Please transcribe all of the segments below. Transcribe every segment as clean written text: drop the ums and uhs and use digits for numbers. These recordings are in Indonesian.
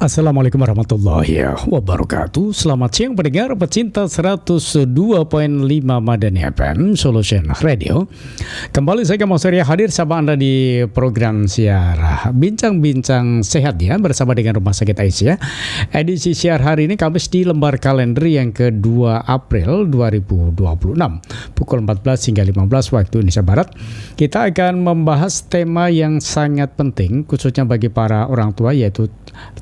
Assalamualaikum warahmatullahi wabarakatuh. Selamat siang pendengar pecinta 102.5 Madani FM Solution Radio. Kembali saya Kamal Surya hadir sama Anda di program siar Bincang-Bincang Sehat ya, bersama dengan Rumah Sakit Aisyah. Edisi siar hari ini Kamis di lembar kalender yang ke-2 April 2026 pukul 14 hingga 15 waktu Indonesia Barat. Kita akan membahas tema yang sangat penting khususnya bagi para orang tua, yaitu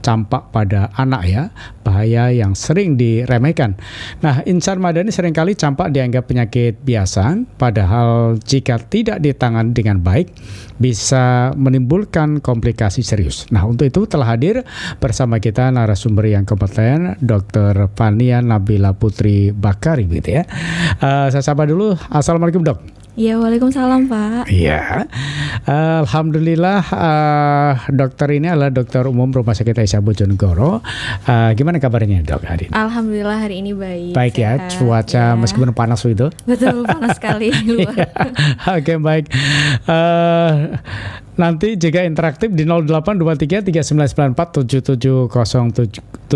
campak pada anak ya, bahaya yang sering diremehkan. Nah, insan Madani seringkali campak dianggap penyakit biasa, padahal jika tidak ditangani dengan baik bisa menimbulkan komplikasi serius. Nah, untuk itu telah hadir bersama kita narasumber yang kompeten, Dr. Fania Nabila Putri Bakari gitu ya. Saya sapa dulu. Assalamualaikum Dok. Ya, waalaikumsalam Pak. Iya, alhamdulillah dokter ini adalah dokter umum Rumah Sakit Aisyah Bojonegoro. Gimana kabarnya Dok hari ini? Alhamdulillah hari ini baik. Baik ya, cuaca ya. Meskipun panas itu. Betul, panas sekali di luar. Oke, baik. Nanti jika interaktif di 082339947707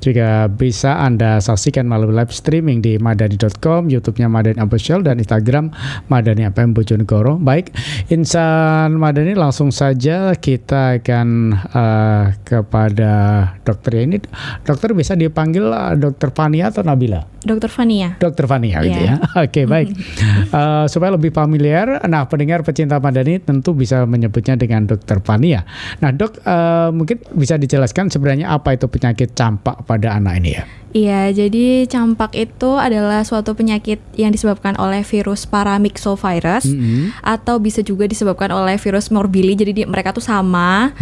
jika bisa Anda saksikan melalui live streaming di madani.com, YouTube-nya Madani Official dan Instagram Madani FM Bojonegoro. Baik, insan Madani langsung saja kita akan kepada dokter ini. Dokter bisa dipanggil Dokter Fania atau Nabila? Dokter Fania. Dokter Fania gitu ya. Oke, baik. Supaya lebih familiar, nah pendengar pecinta Madani tentu bisa menyebutnya dengan Dokter Fania. Nah Dok, mungkin bisa dijelaskan sebenarnya apa itu penyakit campak pada anak ini ya? Iya, jadi campak itu adalah suatu penyakit yang disebabkan oleh virus paramyxovirus atau bisa juga disebabkan oleh virus morbili. Jadi mereka tuh sama,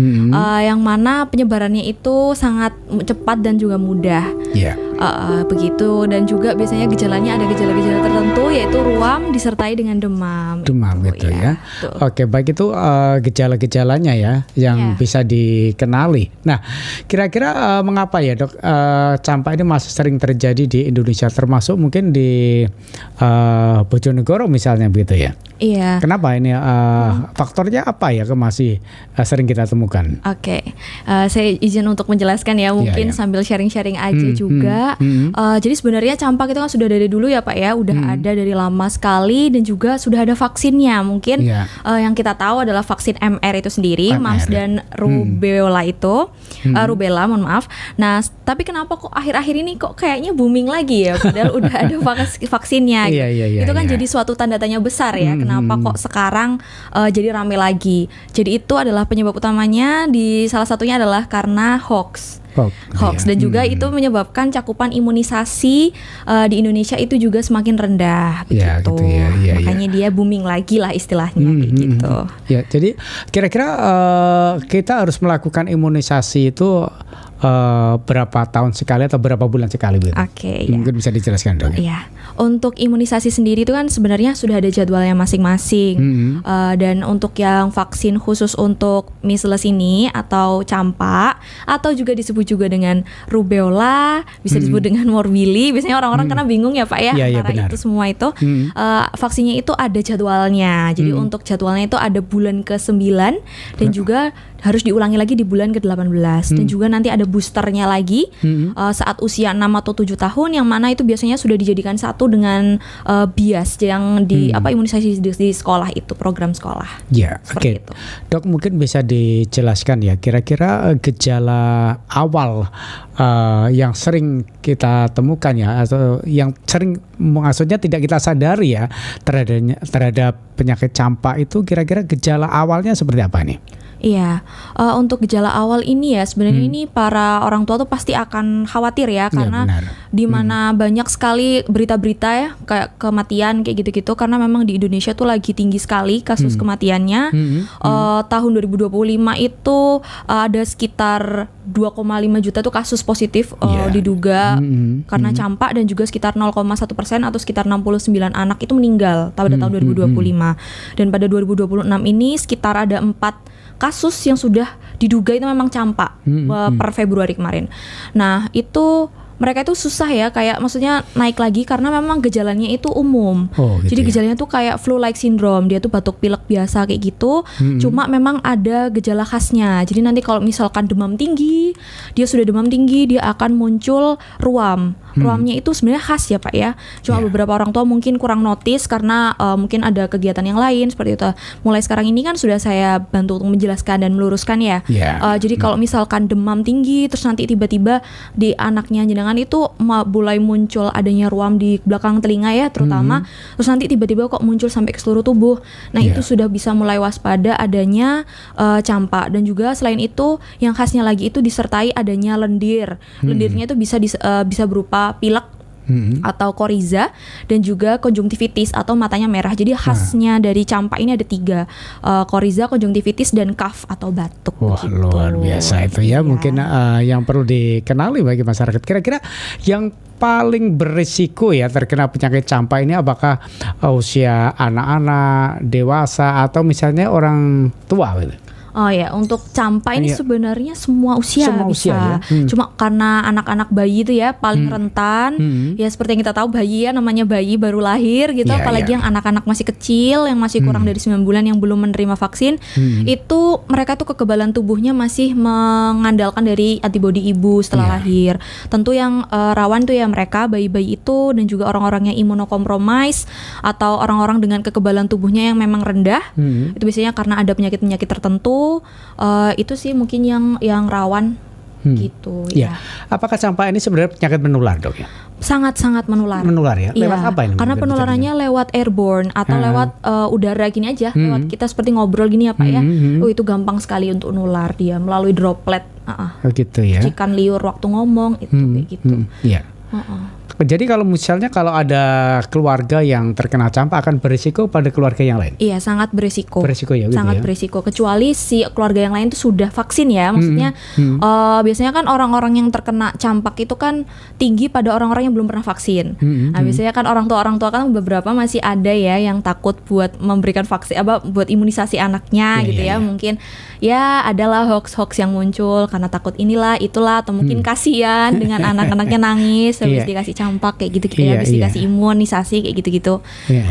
yang mana penyebarannya itu sangat cepat dan juga mudah. Begitu, dan juga biasanya gejalanya ada gejala-gejala tertentu, yaitu ruam disertai dengan demam. Demam gitu ya. Oke, baik, itu gejala-gejalanya ya yang bisa dikenali. Nah, kira-kira mengapa ya Dok campak ini masih sering terjadi di Indonesia, termasuk mungkin di Bojonegoro misalnya begitu ya? Iya. Kenapa ini faktornya apa ya masih sering kita temukan? Oke, saya izin untuk menjelaskan ya, mungkin sambil sharing-sharing aja juga. Jadi sebenarnya campak itu kan sudah dari dulu ya Pak ya, udah ada dari lama sekali dan juga sudah ada vaksinnya. Mungkin yang kita tahu adalah vaksin MR itu sendiri, mumps dan rubella itu, rubella mohon maaf. Nah, tapi kenapa kok akhir-akhir ini kok kayaknya booming lagi ya, padahal udah ada vaksinnya gitu. Itu kan jadi suatu tanda tanya besar ya, kenapa kok sekarang jadi rame lagi. Jadi itu adalah penyebab utamanya, di salah satunya adalah karena hoax dan juga itu menyebabkan cakupan imunisasi di Indonesia itu juga semakin rendah begitu. Makanya dia booming lagi lah istilahnya gitu. Ya, jadi kira-kira kita harus melakukan imunisasi itu berapa tahun sekali atau berapa bulan sekali begitu? Mungkin bisa dijelaskan Dok. Iya. Untuk imunisasi sendiri itu kan sebenarnya sudah ada jadwalnya masing-masing. Dan untuk yang vaksin khusus untuk measles ini atau campak, atau juga disebut juga dengan rubella, bisa disebut dengan morbili. Biasanya orang-orang karena bingung ya Pak ya, antara itu semua itu. Vaksinnya itu ada jadwalnya. Jadi untuk jadwalnya itu ada bulan ke-9 dan juga harus diulangi lagi di bulan ke-18 dan juga nanti ada boosternya lagi saat usia 6 atau 7 tahun, yang mana itu biasanya sudah dijadikan satu dengan bias yang di imunisasi di sekolah itu, program sekolah. Ya, oke. Dok, mungkin bisa dijelaskan ya kira-kira gejala awal yang sering kita temukan ya, atau yang sering maksudnya tidak kita sadari ya terhadap penyakit campak itu, kira-kira gejala awalnya seperti apa nih? Iya, untuk gejala awal ini ya sebenarnya ini para orang tua tuh pasti akan khawatir ya, karena di mana banyak sekali berita-berita ya kayak kematian kayak gitu-gitu, karena memang di Indonesia tuh lagi tinggi sekali kasus kematiannya. Tahun 2025 itu ada sekitar 2,5 juta tuh kasus positif diduga karena campak, dan juga sekitar 0,1% atau sekitar 69 anak itu meninggal pada tahun 2025. Dan pada 2026 ini sekitar ada 4 kasus yang sudah diduga itu memang campak per Februari kemarin. Nah, itu mereka itu susah ya, kayak maksudnya naik lagi karena memang gejalanya itu umum. Gitu jadi ya? Gejalanya tuh kayak flu-like syndrome, dia tuh batuk pilek biasa kayak gitu. Cuma memang ada gejala khasnya. Jadi nanti kalau misalkan demam tinggi, dia sudah demam tinggi, dia akan muncul ruam. Ruamnya itu sebenarnya khas ya Pak ya. Cuma beberapa orang tua mungkin kurang notice karena mungkin ada kegiatan yang lain seperti itu. Mulai sekarang ini kan sudah saya bantu untuk menjelaskan dan meluruskan ya. Jadi kalau misalkan demam tinggi, terus nanti tiba-tiba di anaknya jenengan itu mulai muncul adanya ruam di belakang telinga ya terutama, terus nanti tiba-tiba kok muncul sampai ke seluruh tubuh. Nah itu sudah bisa mulai waspada adanya campak. Dan juga selain itu yang khasnya lagi itu disertai adanya lendir. Lendirnya itu bisa berupa pilek atau koriza dan juga konjungtivitis atau matanya merah. Jadi khasnya dari campak ini ada 3, koriza, konjungtivitis dan cough atau batuk. Wah begitu. luar biasa itu ya. Mungkin yang perlu dikenali bagi masyarakat. Kira-kira yang paling berisiko ya terkena penyakit campak ini apakah usia anak-anak, dewasa atau misalnya orang tua gitu? Oh ya, untuk campak ini sebenarnya semua usia bisa. Cuma karena anak-anak bayi itu ya paling rentan. Ya seperti yang kita tahu bayi ya, namanya bayi baru lahir gitu, apalagi yang anak-anak masih kecil, yang masih kurang dari 9 bulan yang belum menerima vaksin, itu mereka tuh kekebalan tubuhnya masih mengandalkan dari antibodi ibu setelah lahir. Tentu yang rawan tuh ya mereka bayi-bayi itu, dan juga orang-orang yang imunokompromis atau orang-orang dengan kekebalan tubuhnya yang memang rendah. Itu biasanya karena ada penyakit-penyakit tertentu. Itu sih mungkin yang rawan gitu ya. Apakah campak ini sebenarnya penyakit menular dok ya? Sangat-sangat menular. Menular ya? Lewat apa ini? Karena penularannya lewat airborne atau lewat udara gini aja, lewat kita seperti ngobrol gini ya Pak ya. Itu gampang sekali untuk nular dia melalui droplet. Gitu ya. Cikan liur waktu ngomong itu kayak gitu. Iya. Jadi kalau misalnya ada keluarga yang terkena campak akan berisiko pada keluarga yang lain? Iya, sangat berisiko. Berisiko ya? Gitu sangat ya? berisiko. Kecuali si keluarga yang lain itu sudah vaksin ya. Maksudnya biasanya kan orang-orang yang terkena campak itu kan tinggi pada orang-orang yang belum pernah vaksin. Nah biasanya kan orang tua kan beberapa masih ada ya yang takut buat memberikan vaksin, buat imunisasi anaknya Mungkin ya adalah hoax-hoax yang muncul karena takut inilah itulah, atau mungkin kasihan dengan anak-anaknya nangis habis dikasih campak kayak gitu habis dikasih imunisasi kayak gitu.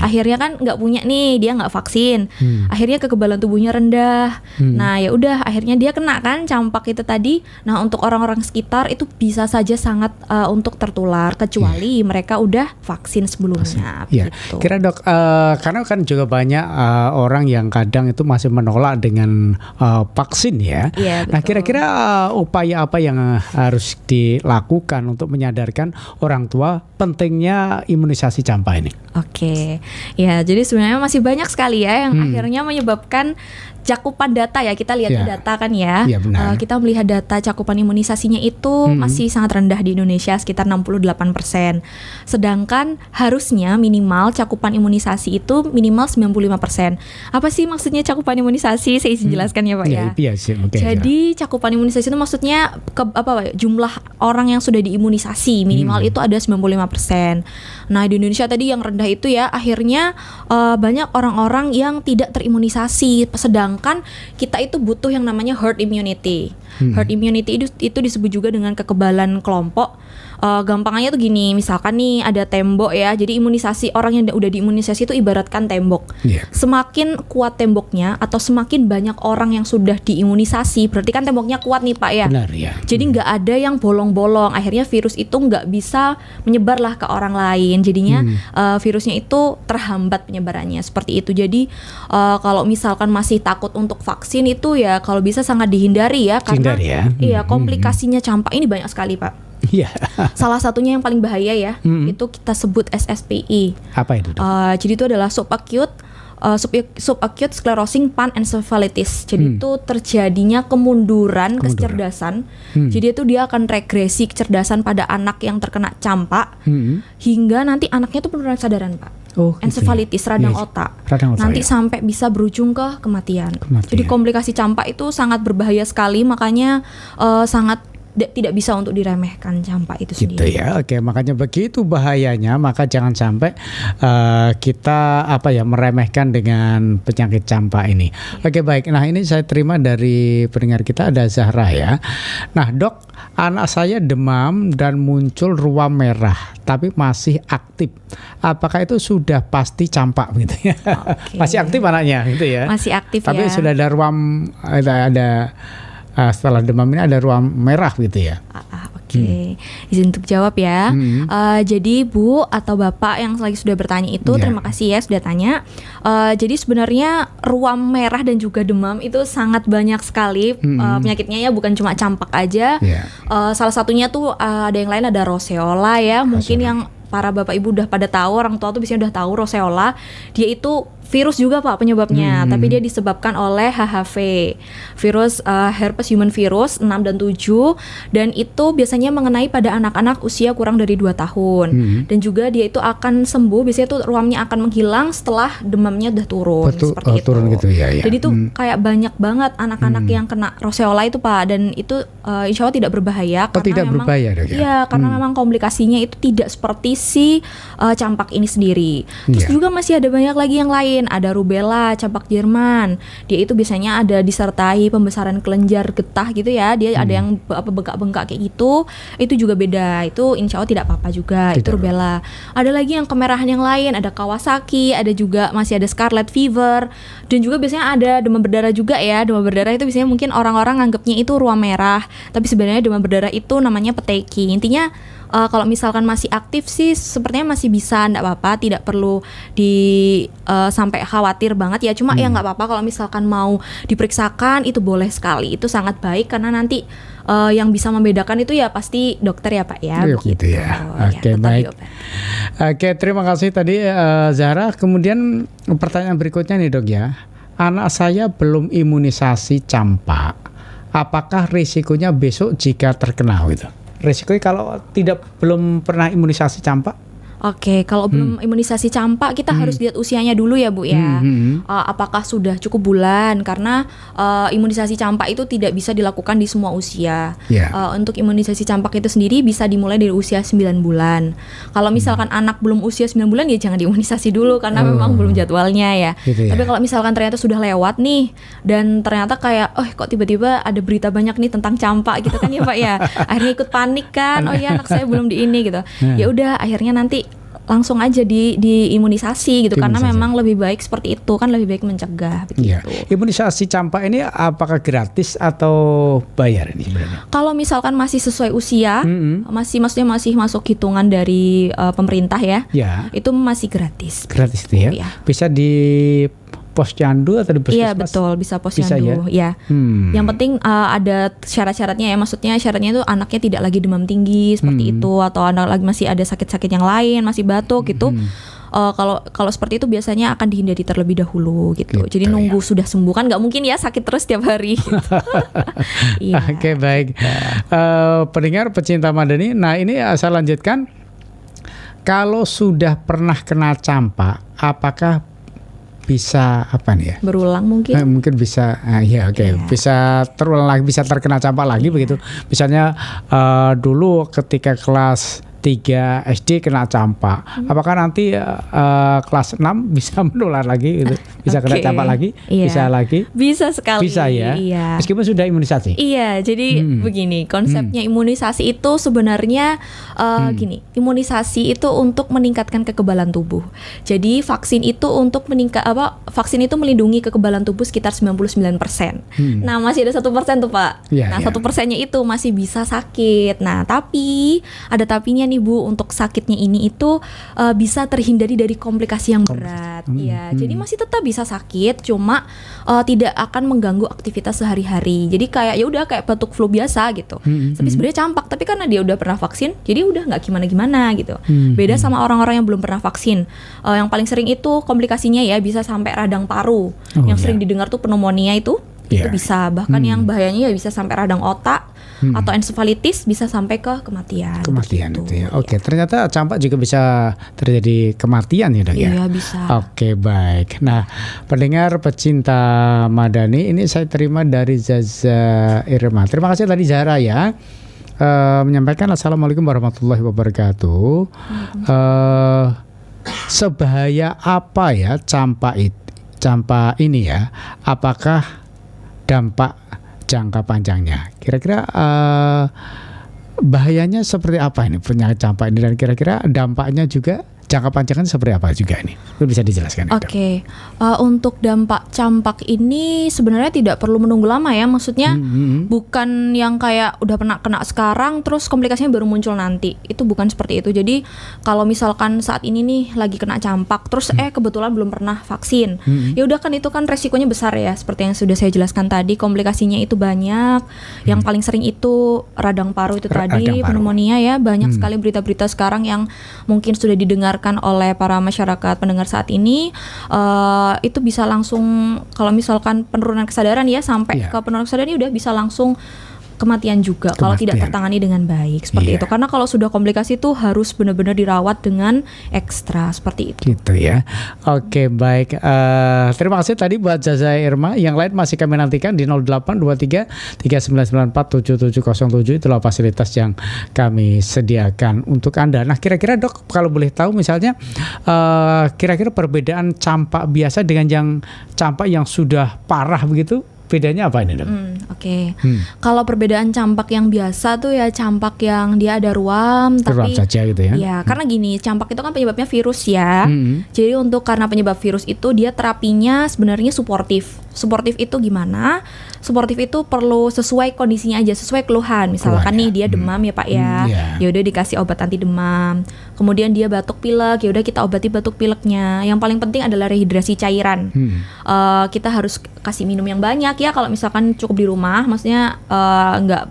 Akhirnya kan nggak punya nih, dia nggak vaksin, akhirnya kekebalan tubuhnya rendah. Nah ya udah akhirnya dia kena kan campak itu tadi. Nah untuk orang-orang sekitar itu bisa saja sangat untuk tertular kecuali mereka udah vaksin sebelumnya. Gitu. Kira dok, karena kan juga banyak orang yang kadang itu masih menolak dengan vaksin ya. Nah kira-kira upaya apa yang harus dilakukan untuk menyadarkan orang tua pentingnya imunisasi campak ini? Oke, ya jadi sebenarnya masih banyak sekali ya yang akhirnya menyebabkan cakupan data ya, kita lihat data kan ya. Kita melihat data cakupan imunisasinya itu masih sangat rendah di Indonesia, sekitar 68%. Sedangkan harusnya minimal cakupan imunisasi itu minimal 95%. Apa sih maksudnya cakupan imunisasi? Saya izin jelaskan ya Pak ya. Jadi cakupan imunisasi itu maksudnya jumlah orang yang sudah diimunisasi minimal itu ada 95%. Nah di Indonesia tadi yang rendah itu ya akhirnya banyak orang-orang yang tidak terimunisasi, sedangkan kita itu butuh yang namanya herd immunity. Herd immunity itu disebut juga dengan kekebalan kelompok. Gampangnya tuh gini, misalkan nih ada tembok ya, jadi imunisasi orang yang udah diimunisasi itu ibaratkan tembok. Semakin kuat temboknya atau semakin banyak orang yang sudah diimunisasi, berarti kan temboknya kuat nih Pak ya. Benar ya. Jadi nggak ada yang bolong-bolong, akhirnya virus itu nggak bisa menyebarlah ke orang lain. Jadinya virusnya itu terhambat penyebarannya seperti itu. Jadi kalau misalkan masih takut untuk vaksin itu ya kalau bisa sangat dihindari ya, karena komplikasinya campak ini banyak sekali Pak. Salah satunya yang paling bahaya ya, itu kita sebut SSPI. Apa itu? Jadi itu adalah subacute sclerosing panencephalitis. Jadi itu terjadinya kemunduran kecerdasan. Jadi itu dia akan regresi kecerdasan pada anak yang terkena campak hingga nanti anaknya itu penurunan kesadaran Pak. Encephalitis, radang otak. Nanti sampai bisa berujung ke kematian. Jadi komplikasi campak itu sangat berbahaya sekali, makanya sangat tidak bisa untuk diremehkan campak itu gitu sendiri. ya. Oke, makanya begitu bahayanya, maka jangan sampai kita meremehkan dengan penyakit campak ini. Oke, baik. Nah, ini saya terima dari pendengar kita, ada Zahra ya. Nah, Dok, anak saya demam dan muncul ruam merah tapi masih aktif. Apakah itu sudah pasti campak gitu ya? Okay. Masih aktif anaknya gitu ya. Masih aktif tapi ya. sudah ada ruam, ada setelah demam ini ada ruam merah gitu ya. Oke. Izin untuk jawab ya. Jadi Bu atau Bapak yang lagi sudah bertanya itu, terima kasih ya sudah tanya. Jadi sebenarnya ruam merah dan juga demam itu sangat banyak sekali penyakitnya ya, bukan cuma campak aja. Salah satunya tuh ada yang lain, ada roseola ya. Mungkin yang para bapak ibu udah pada tahu, orang tua tuh biasanya udah tahu roseola. Dia itu virus juga Pak penyebabnya, tapi dia disebabkan oleh HHV, virus herpes human virus 6 dan 7, dan itu biasanya mengenai pada anak-anak usia kurang dari 2 tahun. Dan juga dia itu akan sembuh, biasanya tuh ruamnya akan menghilang setelah demamnya udah turun. Seperti itu. Turun gitu ya. Jadi tuh kayak banyak banget anak-anak yang kena roseola itu Pak, dan itu insya Allah tidak berbahaya. Tidak berbahaya dok ya? Iya, karena memang komplikasinya itu tidak seperti si campak ini sendiri. Terus juga masih ada banyak lagi yang lain. Ada rubella, campak Jerman. Dia itu biasanya ada disertai pembesaran kelenjar getah gitu ya. Dia ada yang bengkak-bengkak kayak gitu. Itu juga beda. Itu insya Allah tidak apa-apa juga. Itu rubella. Ada lagi yang kemerahan yang lain. Ada Kawasaki. Ada juga masih ada scarlet fever. Dan juga biasanya ada demam berdarah juga ya. Demam berdarah itu biasanya mungkin orang-orang nganggapnya itu ruam merah. Tapi sebenarnya demam berdarah itu namanya peteki. Intinya kalau misalkan masih aktif sih sepertinya masih bisa, enggak apa-apa, tidak perlu sampai khawatir banget ya. Cuma ya enggak apa-apa kalau misalkan mau diperiksakan, itu boleh sekali. Itu sangat baik karena nanti yang bisa membedakan itu ya pasti dokter ya Pak ya. Gitu ya. Oke, baik. Oke, terima kasih tadi Zahra. Kemudian pertanyaan berikutnya nih Dok ya. Anak saya belum imunisasi campak. Apakah risikonya besok jika terkena gitu? Risikonya kalau belum pernah imunisasi campak? Oke, kalau belum imunisasi campak kita harus lihat usianya dulu ya Bu ya. Apakah sudah cukup bulan, karena imunisasi campak itu tidak bisa dilakukan di semua usia. Untuk imunisasi campak itu sendiri bisa dimulai dari usia 9 bulan. Kalau misalkan anak belum usia 9 bulan ya jangan diimunisasi dulu karena memang belum jadwalnya ya. Tapi kalau misalkan ternyata sudah lewat nih dan ternyata kayak kok tiba-tiba ada berita banyak nih tentang campak gitu kan ya Pak ya. Akhirnya ikut panik kan. Oh ya anak saya belum di ini gitu. Ya udah akhirnya nanti langsung aja diimunisasi gitu, karena memang lebih baik seperti itu, kan lebih baik mencegah begitu. Imunisasi campak ini apakah gratis atau bayar ini sebenarnya? Kalau misalkan masih sesuai usia, maksudnya masih masuk hitungan dari pemerintah ya, itu masih gratis. Gratis itu ya? Bisa di posyandu atau di puskesmas? Iya betul, bisa posyandu ya. Yang penting ada syarat-syaratnya ya, maksudnya syaratnya itu anaknya tidak lagi demam tinggi seperti itu, atau anak lagi masih ada sakit-sakit yang lain, masih batuk gitu. Kalau seperti itu biasanya akan dihindari terlebih dahulu gitu. Jadi nunggu sudah sembuh, kan nggak mungkin ya sakit terus tiap hari. Gitu. Oke, baik. Pendengar pecinta Madani, nah ini saya lanjutkan. Kalau sudah pernah kena campak, apakah bisa berulang mungkin? Mungkin bisa, bisa terulang lagi, bisa terkena campak lagi begitu. Misalnya dulu ketika kelas 3 SD kena campak, apakah nanti kelas 6 bisa menular lagi gitu? Bisa kena campak lagi? Bisa lagi? Bisa sekali. Bisa ya? Meskipun sudah imunisasi? Iya, jadi begini, konsepnya imunisasi itu sebenarnya gini, imunisasi itu untuk meningkatkan kekebalan tubuh. Jadi vaksin itu untuk vaksin itu melindungi kekebalan tubuh sekitar 99%. Nah, masih ada 1% tuh Pak. Nah, 1%-nya itu masih bisa sakit. Nah, tapi ada tapinya nih Bu, untuk sakitnya ini itu bisa terhindari dari komplikasi yang berat. Jadi masih tetap bisa sakit, cuma tidak akan mengganggu aktivitas sehari-hari. Jadi kayak ya udah kayak batuk flu biasa gitu. Tapi sebenarnya campak, tapi karena dia udah pernah vaksin, jadi udah nggak gimana-gimana gitu. Beda sama orang-orang yang belum pernah vaksin. Yang paling sering itu komplikasinya ya bisa sampai radang paru. Yang sering didengar tuh pneumonia itu bisa, bahkan yang bahayanya ya bisa sampai radang otak. Atau ensefalitis, bisa sampai ke kematian. Gitu. Itu ya. Oke, ternyata campak juga bisa terjadi kematian ya Dok ya? Iya, bisa. Oke, baik. Nah, pendengar pecinta Madani, ini saya terima dari Zaza Irma. Terima kasih tadi Zahra ya. menyampaikan Assalamualaikum warahmatullahi wabarakatuh. Sebahaya apa ya campak ini ya? Apakah dampak jangka panjangnya? Kira-kira bahayanya seperti apa ini penyakit campak ini, dan kira-kira dampaknya juga jangka panjangnya seperti apa juga ini? Itu bisa dijelaskan? Oke. Untuk dampak campak ini sebenarnya tidak perlu menunggu lama ya. Maksudnya bukan yang kayak udah pernah kena sekarang terus komplikasinya baru muncul nanti. Itu bukan seperti itu. Jadi kalau misalkan saat ini nih lagi kena campak terus kebetulan belum pernah vaksin, ya udah kan itu kan resikonya besar ya. Seperti yang sudah saya jelaskan tadi, komplikasinya itu banyak. Yang paling sering itu radang paru itu tadi, pneumonia ya. Banyak sekali berita-berita sekarang yang mungkin sudah didengar oleh para masyarakat pendengar saat ini, itu bisa langsung, kalau misalkan penurunan kesadaran ya, sampai ke penurunan kesadaran udah bisa langsung kematian juga kalau tidak tertangani dengan baik seperti itu. Karena kalau sudah komplikasi itu harus benar-benar dirawat dengan ekstra seperti itu. Gitu ya. Oke, baik. Terima kasih tadi buat Zaza Irma. Yang lain masih kami nantikan di 0823 3994 7707. Itulah fasilitas yang kami sediakan untuk Anda. Nah, kira-kira Dok, kalau boleh tahu misalnya kira-kira perbedaan campak biasa dengan yang campak yang sudah parah begitu, bedanya apa ini, Dok? Oke. Kalau perbedaan campak yang biasa tuh ya campak yang dia ada ruam, tapi saja gitu ya. Ya, karena gini, campak itu kan penyebabnya virus ya. Jadi karena penyebab virus itu dia terapinya sebenarnya suportif. Suportif itu gimana? Suportif itu perlu sesuai kondisinya aja, sesuai keluhan. Misalkan nih dia demam ya Pak ya. Ya udah dikasih obat anti demam. Kemudian dia batuk pilek, ya udah kita obati batuk pileknya. Yang paling penting adalah rehidrasi cairan. Kita harus kasih minum yang banyak ya. Kalau misalkan cukup di rumah, maksudnya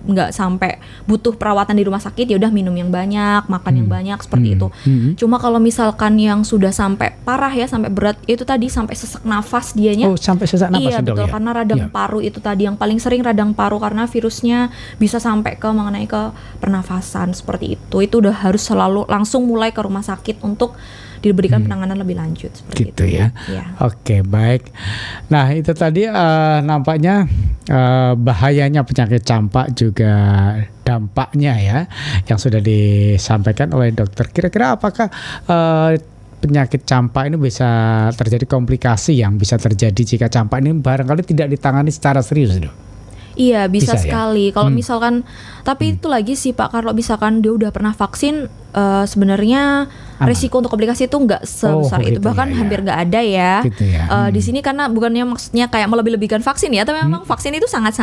nggak sampai butuh perawatan di rumah sakit, ya udah minum yang banyak, makan yang banyak seperti itu. Cuma kalau misalkan yang sudah sampai parah ya, sampai berat, itu tadi sampai sesak nafas dianya. Oh, sampai sesak nafas. Iya betul, karena radang paru itu tadi yang paling sering, radang paru, karena virusnya bisa sampai mengenai ke pernafasan seperti itu. Itu udah harus selalu langsung mulai ke rumah sakit untuk diberikan penanganan lebih lanjut seperti gitu itu. Ya. Oke, baik. Nah, itu tadi nampaknya bahayanya penyakit campak, juga dampaknya ya yang sudah disampaikan oleh dokter. Kira-kira apakah penyakit campak ini bisa terjadi komplikasi yang bisa terjadi jika campak ini barangkali tidak ditangani secara serius, Dok? Iya, bisa sekali. Kalau misalkan, tapi itu lagi sih Pak, kalau misalkan dia udah pernah vaksin, sebenarnya risiko untuk komplikasi itu nggak sebesar itu, bahkan hampir nggak ada ya. Gitu ya. Di sini karena bukannya maksudnya kayak melebih-lebihkan vaksin ya, tapi memang vaksin itu sangat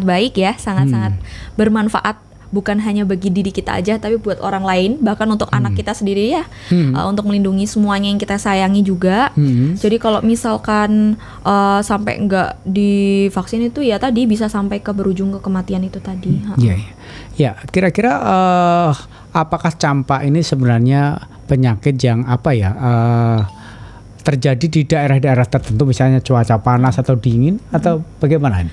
baik ya, sangat bermanfaat. Bukan hanya bagi diri kita aja, tapi buat orang lain, bahkan untuk anak kita sendiri ya, untuk melindungi semuanya yang kita sayangi juga. Jadi kalau misalkan sampai nggak divaksin itu ya tadi bisa sampai ke berujung ke kematian itu tadi. Ya, kira-kira apakah campak ini sebenarnya penyakit yang terjadi di daerah-daerah tertentu, misalnya cuaca panas atau dingin, atau bagaimana?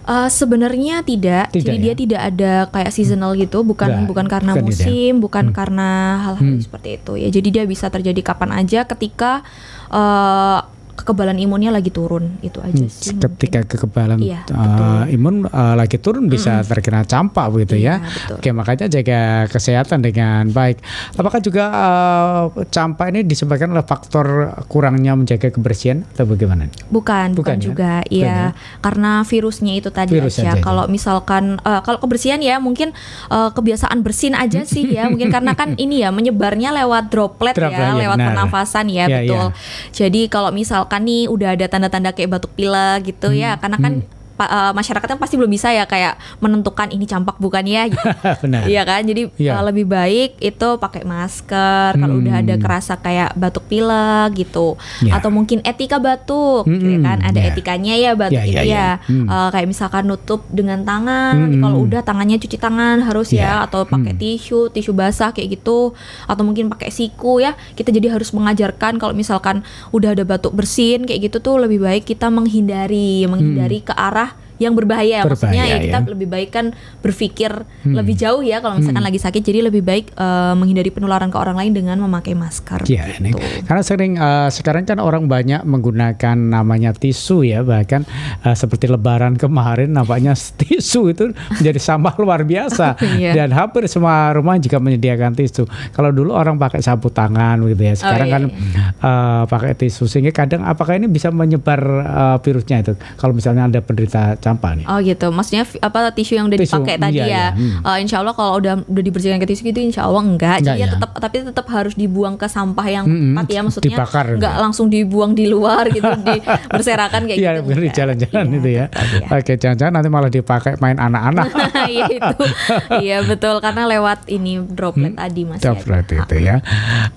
Sebenarnya tidak. Jadi dia tidak ada kayak seasonal gitu, bukan karena musim, bukan karena hal-hal seperti itu ya. Jadi dia bisa terjadi kapan aja ketika kekebalan imunnya lagi turun, itu aja sih. Ketika kekebalan imun lagi turun bisa terkena campak begitu ya. Betul. Oke, makanya jaga kesehatan dengan baik. Apakah juga campak ini disebabkan oleh faktor kurangnya menjaga kebersihan atau bagaimana? Bukan juga. Iya, karena virusnya itu tadi aja. Kalau misalkan kalau kebersihan ya mungkin kebiasaan bersin aja sih ya. Mungkin karena kan ini ya menyebarnya lewat droplet ya, lewat pernafasan ya, betul. Jadi kalau misalkan nih udah ada tanda-tanda kayak batuk pilek gitu ya, karena kan masyarakatnya pasti belum bisa ya kayak menentukan ini campak bukan ya gitu. Iya kan, jadi lebih baik itu pakai masker kalau udah ada kerasa kayak batuk pilek gitu, atau mungkin etika batuk gitu kan, ada etikanya ya batuk kayak misalkan nutup dengan tangan, kalau udah tangannya cuci tangan harus ya, atau pakai tisu basah kayak gitu, atau mungkin pakai siku ya. Kita jadi harus mengajarkan kalau misalkan udah ada batuk bersin kayak gitu tuh lebih baik kita menghindari ke arah yang berbahaya. Maksudnya ya kita ya. lebih baik kan berpikir lebih jauh ya kalau misalkan lagi sakit, jadi lebih baik menghindari penularan ke orang lain dengan memakai masker. Ya, gitu. Karena sering sekarang kan orang banyak menggunakan namanya tisu ya, bahkan seperti Lebaran kemarin nampaknya tisu itu menjadi sampah luar biasa. Dan hampir semua rumah juga menyediakan tisu. Kalau dulu orang pakai sapu tangan gitu ya, sekarang kan pakai tisu, sehingga kadang apakah ini bisa menyebar virusnya itu kalau misalnya ada penderita campak nih? Oh gitu, maksudnya tisu yang udah dipakai tadi ya. Insya Allah kalau udah dibersihkan ke tisu gitu, insya Allah enggak. Jadi tapi tetap harus dibuang ke sampah yang tepat ya, maksudnya dibakar, enggak langsung dibuang di luar gitu, berserakan kayak gitu. Iya, di jalan-jalan itu ya. Oke, jangan-jangan nanti malah dipakai main anak-anak. Iya itu, iya betul, karena lewat ini droplet tadi Mas. Droplet itu ya.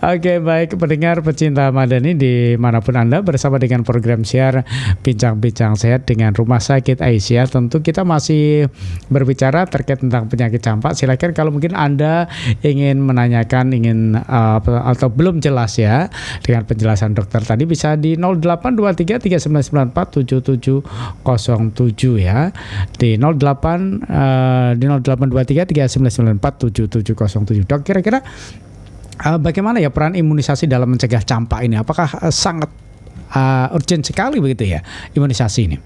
Oke, baik pendengar pecinta Madani dimanapun Anda, bersama dengan program siar Bincang-Bincang Sehat dengan Rumah Sakit Aisyah. Tentu kita masih berbicara terkait tentang penyakit campak. Silakan kalau mungkin Anda ingin menanyakan, atau belum jelas ya dengan penjelasan dokter tadi, bisa di 0823 3994 7707 ya. Di 0823 3994 7707. Dok, kira-kira bagaimana ya peran imunisasi dalam mencegah campak ini? Apakah sangat urgent sekali begitu ya imunisasi ini?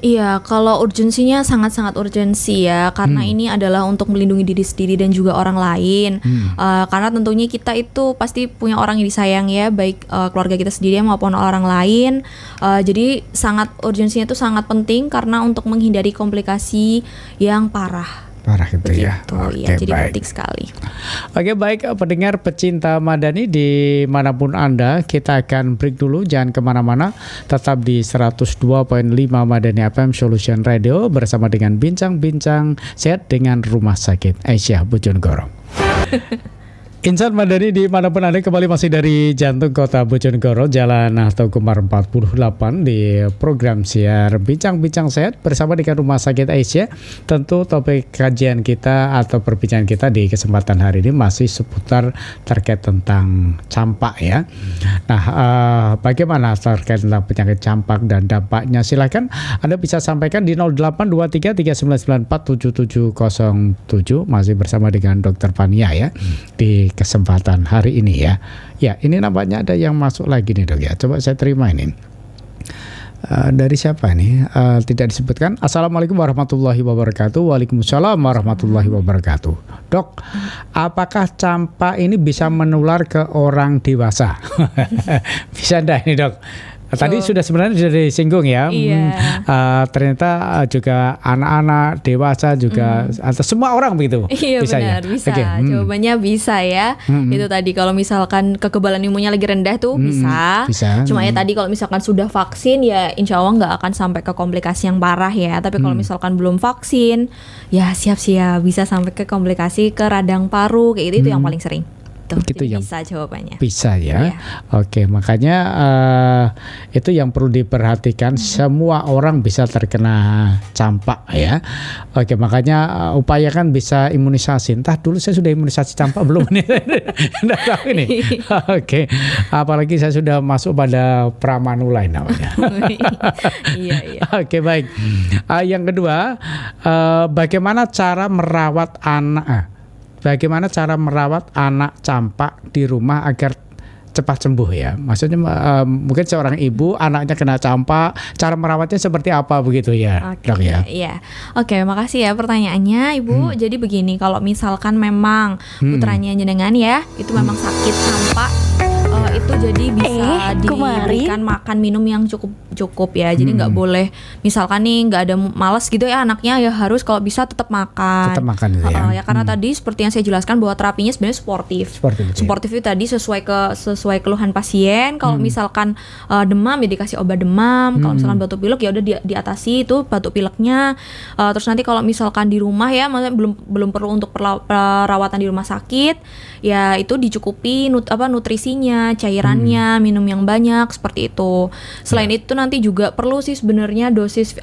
Iya, kalau urgensinya sangat-sangat urgensi ya, karena ini adalah untuk melindungi diri sendiri dan juga orang lain. Karena tentunya kita itu pasti punya orang yang disayang ya, baik keluarga kita sendiri maupun orang lain. Jadi urgensinya itu sangat penting karena untuk menghindari komplikasi yang parah gitu. Begitu, ya. Oke, jadi penting sekali. Oke, baik pendengar pecinta Madani dimanapun Anda, kita akan break dulu, jangan kemana-mana, tetap di 102.5 Madani FM Solution Radio bersama dengan Bincang-Bincang Sehat dengan Rumah Sakit Aisyah Bojonegoro. Insan Madani dimanapun Anda, kembali masih dari jantung kota Bojonegoro, Jalan Togumar 48 di program siar Bincang-Bincang Sehat bersama dengan Rumah Sakit Aisyah. Tentu topik kajian kita atau perbincangan kita di kesempatan hari ini masih seputar terkait tentang campak ya. Nah, bagaimana terkait tentang penyakit campak dan dampaknya? Silakan Anda bisa sampaikan di 0823 3994 7707, masih bersama dengan Dr. Fania ya di kesempatan hari ini ya. Ya, ini nampaknya ada yang masuk lagi nih dok ya. Coba saya terima ini. Dari siapa nih? Tidak disebutkan. Assalamualaikum warahmatullahi wabarakatuh. Waalaikumsalam warahmatullahi wabarakatuh. Dok, apakah campak ini bisa menular ke orang dewasa? Bisa enggak ini dok? Tadi sebenarnya sudah disinggung ya. Ternyata juga anak-anak, dewasa juga, atau semua orang begitu. Iya bisa benar, ya? bisa. Jawabannya bisa ya. Itu tadi kalau misalkan kekebalan imunnya lagi rendah tuh bisa. Cuma ya tadi kalau misalkan sudah vaksin ya insya Allah nggak akan sampai ke komplikasi yang parah ya. Tapi kalau misalkan belum vaksin ya siap-siap bisa sampai ke komplikasi ke radang paru kayak gitu, itu yang paling sering. Gitu ya. Bisa jawabannya. Bisa ya. Oke, makanya itu yang perlu diperhatikan. Semua orang bisa terkena campak ya. Oke, makanya upayakan bisa imunisasi. Entah dulu saya sudah imunisasi campak belum nih. Enggak tahu ini. Oke. Apalagi saya sudah masuk pada pramanulai namanya. Iya. Oke, baik. Yang kedua, bagaimana cara merawat anak? Bagaimana cara merawat anak campak di rumah agar cepat sembuh ya? Maksudnya mungkin seorang ibu anaknya kena campak, cara merawatnya seperti apa begitu ya, dok ya? Iya. Oke, makasih ya pertanyaannya Ibu. Jadi begini, kalau misalkan memang putranya jenengan ya, itu memang sakit campak, itu jadi bisa diberikan makan minum yang cukup ya. Jadi nggak boleh misalkan nih nggak ada malas gitu ya anaknya, ya harus kalau bisa tetap makan. Tetap makan gitu ya. Ya karena tadi seperti yang saya jelaskan bahwa terapinya sebenarnya sportif. Sportif itu tadi sesuai keluhan pasien. Kalau misalkan demam ya dikasih obat demam. Kalau misalkan batuk pilek ya udah diatasi itu batuk pileknya. Terus nanti kalau misalkan di rumah ya, maksudnya belum perlu untuk perawatan di rumah sakit, ya itu dicukupi nutrisinya, cairannya, minum yang banyak seperti itu. Selain itu nanti juga perlu sih sebenarnya dosis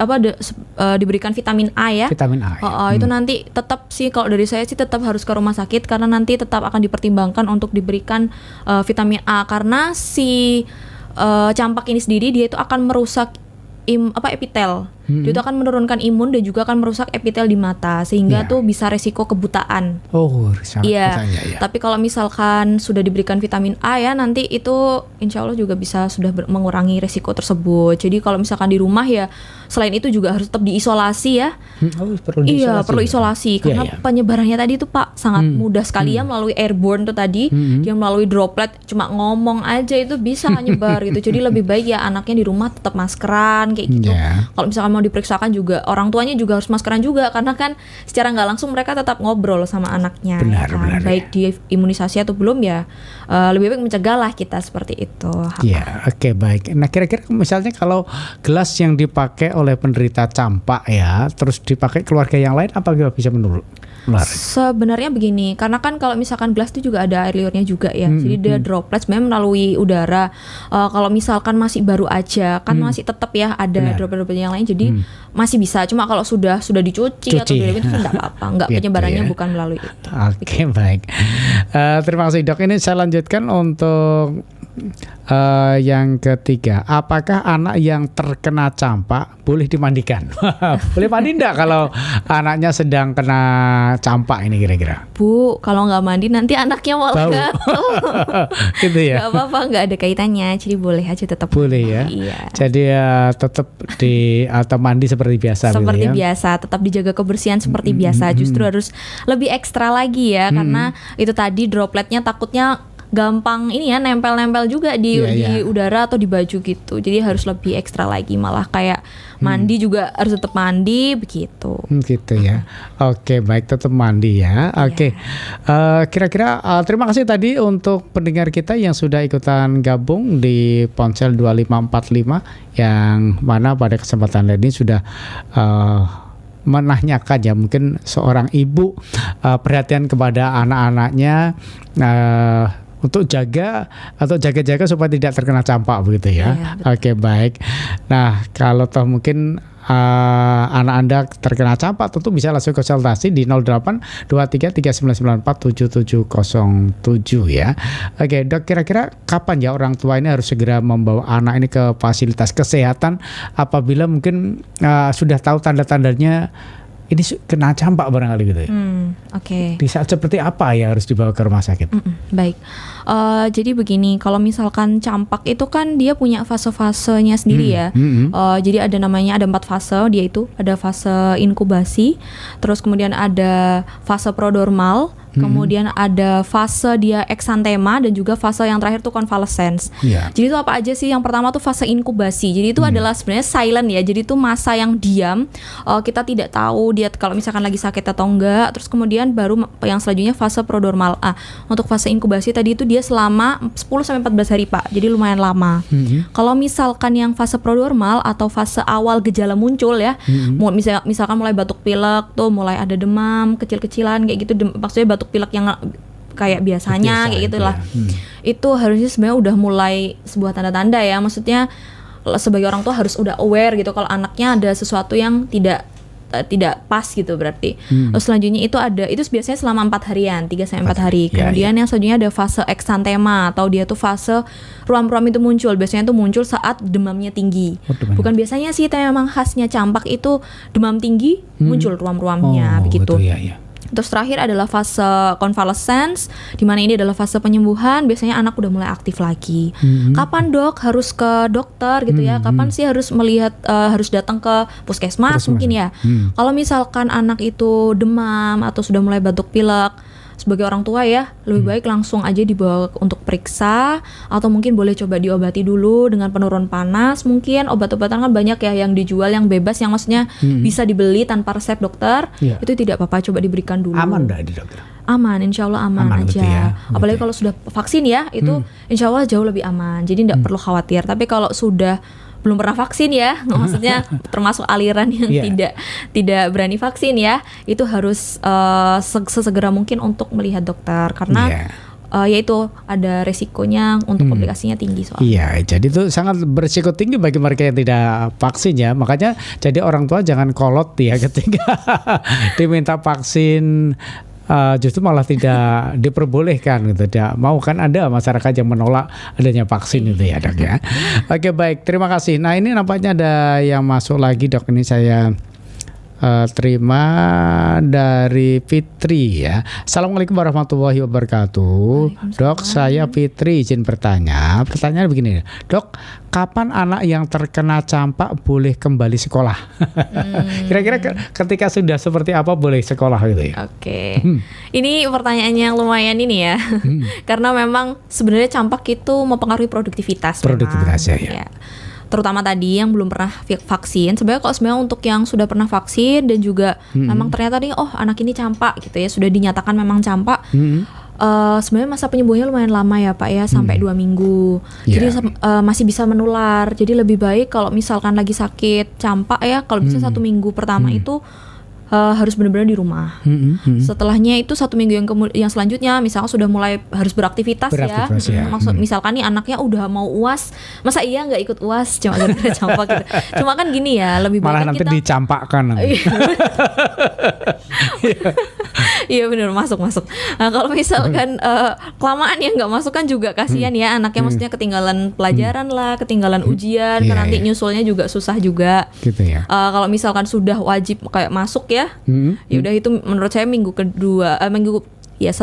diberikan vitamin A ya. Vitamin A. Itu nanti tetap sih kalau dari saya sih tetap harus ke rumah sakit karena nanti tetap akan dipertimbangkan untuk diberikan vitamin A karena si campak ini sendiri dia itu akan merusak epitel. Dia itu akan menurunkan imun dan juga akan merusak epitel di mata sehingga tuh bisa resiko kebutaan. Oh, iya. Tapi kalau misalkan sudah diberikan vitamin A ya, nanti itu insya Allah juga bisa sudah mengurangi resiko tersebut. Jadi kalau misalkan di rumah ya, selain itu juga harus tetap diisolasi ya. Perlu isolasi karena penyebarannya tadi itu Pak sangat mudah sekali ya melalui airborne tuh tadi. Dia melalui droplet, cuma ngomong aja itu bisa nyebar gitu. Jadi lebih baik ya anaknya di rumah tetap maskeran kayak gitu. Kalau misalkan mau diperiksakan juga orang tuanya juga harus maskeran juga karena kan secara nggak langsung mereka tetap ngobrol sama anaknya. Benar, baik di imunisasi atau belum ya lebih baik mencegah lah kita seperti itu. Ya, oke, baik. Nah, kira-kira misalnya kalau gelas yang dipakai oleh penderita campak ya, terus dipakai keluarga yang lain, apa bisa menular? Sebenarnya begini, karena kan kalau misalkan gelas itu juga ada air liurnya juga ya, jadi dia droplets memang melalui udara. Kalau misalkan masih baru aja, kan masih tetap ya ada droplet-droplet yang lain, jadi masih bisa. Cuma kalau sudah dicuci atau dilebih itu tidak apa-apa, nggak gitu penyebarannya bukan melalui itu. Oke, baik. Terima kasih Dok. Ini saya lanjutkan untuk yang ketiga, apakah anak yang terkena campak boleh dimandikan? Boleh mandi enggak kalau anaknya sedang kena campak ini kira-kira? Bu, kalau nggak mandi nanti anaknya malah gatal. Gitu ya? Nggak apa-apa, nggak ada kaitannya. Jadi boleh aja tetap. Boleh ya? Iya. Jadi tetap atau mandi seperti biasa. Seperti gitu ya? biasa, tetap dijaga kebersihan seperti biasa. Justru harus lebih ekstra lagi ya, karena itu tadi dropletnya takutnya gampang ini ya nempel-nempel juga di udara atau di baju gitu. Jadi harus lebih ekstra lagi, malah kayak mandi juga harus tetap mandi begitu. Gitu ya. Oke, baik, tetap mandi ya. Oke. Kira-kira terima kasih tadi untuk pendengar kita yang sudah ikutan gabung di Ponsel 2545 yang mana pada kesempatan ini sudah menanyakan ya, mungkin seorang ibu perhatian kepada anak-anaknya untuk jaga jaga supaya tidak terkena campak begitu ya. Oke, baik. Nah, kalau toh mungkin anak Anda terkena campak, tentu bisa langsung konsultasi di 082339947707 ya. Oke, Dok, kira-kira kapan ya orang tua ini harus segera membawa anak ini ke fasilitas kesehatan apabila mungkin sudah tahu tanda-tandanya ini kena campak barangkali gitu ya? Oke. Di saat seperti apa ya harus dibawa ke rumah sakit? Baik. Jadi begini, kalau misalkan campak itu kan dia punya fase-fasenya sendiri ya. Jadi ada 4 fase, dia itu ada fase inkubasi, terus kemudian ada fase prodormal, kemudian ada fase dia eksantema dan juga fase yang terakhir tuh convalescence. Jadi itu apa aja sih? Yang pertama tuh fase inkubasi. Jadi itu adalah sebenarnya silent ya. Jadi itu masa yang diam. Kita tidak tahu dia kalau misalkan lagi sakit atau enggak. Terus kemudian baru yang selanjutnya fase prodormal. Untuk fase inkubasi tadi itu dia selama 10 sampai 14 hari, Pak. Jadi lumayan lama. Kalau misalkan yang fase prodormal atau fase awal gejala muncul ya. Misalkan mulai batuk pilek tuh, mulai ada demam kecil-kecilan kayak gitu, maksudnya batuk pilek yang kayak biasanya kayak gitulah. Itu harusnya sebenarnya udah mulai sebuah tanda-tanda ya. Maksudnya sebagai orang tua harus udah aware gitu kalau anaknya ada sesuatu yang tidak pas gitu berarti. Terus selanjutnya itu biasanya selama 4 harian, 3 sampai 4 hari. Kemudian yang selanjutnya ada fase eksantema atau dia tuh fase ruam-ruam itu muncul. Biasanya itu muncul saat demamnya tinggi. Bukan biasanya sih, tapi memang khasnya campak itu demam tinggi muncul ruam-ruamnya begitu. Terus terakhir adalah fase convalescence, di mana ini adalah fase penyembuhan. Biasanya anak udah mulai aktif lagi. Kapan Dok harus ke dokter gitu ya? Kapan sih harus melihat harus datang ke puskesmas mungkin ya? Kalau misalkan anak itu demam atau sudah mulai batuk pilek, sebagai orang tua ya lebih baik langsung aja dibawa untuk periksa, atau mungkin boleh coba diobati dulu dengan penurun panas. Mungkin obat-obatan kan banyak ya yang dijual, yang bebas, yang maksudnya bisa dibeli tanpa resep dokter. Itu tidak apa-apa, coba diberikan dulu. Aman nggak di dokter? Aman, insya Allah aman aja ya? Apalagi kalau sudah vaksin ya, itu insya Allah jauh lebih aman, jadi tidak perlu khawatir. Tapi kalau sudah belum pernah vaksin ya, maksudnya termasuk aliran yang tidak berani vaksin ya, itu harus sesegera mungkin untuk melihat dokter karena yaitu ada resikonya untuk komplikasinya tinggi soalnya. Iya, jadi itu sangat berisiko tinggi bagi mereka yang tidak vaksin ya. Makanya jadi orang tua jangan kolot ya ketika diminta vaksin justru malah tidak diperbolehkan gitu. Tidak mau, kan ada masyarakat yang menolak adanya vaksin itu ya Dok ya. Oke, baik, terima kasih. Nah, ini nampaknya ada yang masuk lagi Dok. Ini saya terima dari Fitri ya. Assalamualaikum warahmatullahi wabarakatuh. Dok, saya Fitri izin bertanya. Pertanyaan begini, Dok, kapan anak yang terkena campak boleh kembali sekolah? Kira-kira ketika sudah seperti apa boleh sekolah gitu ya? Oke. Ini pertanyaannya yang lumayan ini ya. Karena memang sebenarnya campak itu mempengaruhi produktivitas. Produktivitas ya. Terutama tadi yang belum pernah vaksin. Sebenarnya untuk yang sudah pernah vaksin dan juga memang ternyata nih anak ini campak gitu ya, sudah dinyatakan memang campak. Sebenarnya masa penyembuhannya lumayan lama ya Pak ya, sampai 2 minggu. Jadi masih bisa menular. Jadi lebih baik kalau misalkan lagi sakit campak ya, kalau bisa 1 minggu pertama itu harus benar-benar di rumah. Setelahnya itu 1 minggu yang selanjutnya misalnya sudah mulai harus beraktivitas ya. Misalkan nih anaknya udah mau UAS, masa iya nggak ikut UAS cuma gara-gara campak gitu. Cuma kan gini ya, lebih baik malah nanti kita dicampakkan. Iya benar, masuk. Nah, kalau misalkan kelamaan ya nggak masuk kan juga kasihan ya anaknya, maksudnya ketinggalan pelajaran lah, ketinggalan ujian, kan nanti nyusulnya juga susah juga. Gitu ya. Kalau misalkan sudah wajib kayak masuk ya, ya udah itu menurut saya minggu kedua, 1